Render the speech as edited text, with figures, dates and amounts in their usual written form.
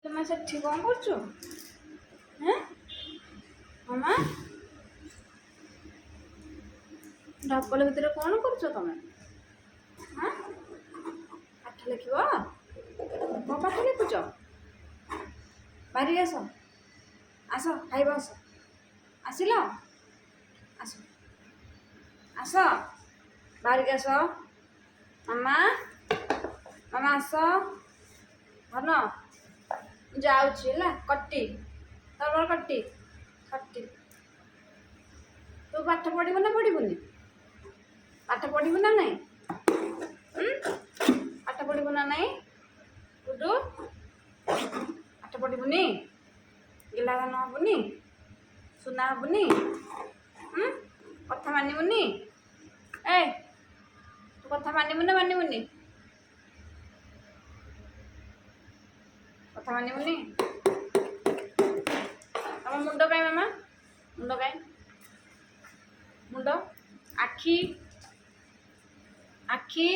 तुम सेठी कौन कर मामा ढपल भितर कौन कर तुम पाठ लिख कौन पाठ लिखुच बाहरी आस आस खाइब आस आसिल आस आस बाहरी आस मामा मामा आस धन जाऊला कट्टी तोर कट्टी कट्टी तू पाठ पढ़ू ना पढ़ुनि पाठ पढ़ू ना नहीं पाठ पढ़ू ना नहीं टुटू पाठ पढ़ुनि गिला धान हेबुनि सुना हेबुनि कथा मानबुनि ए तू कथा मानबु ना मानबुनि कथा मानबुनि तुम मुंड कहीं मामा मुंड कहीं मुंड आखि आखि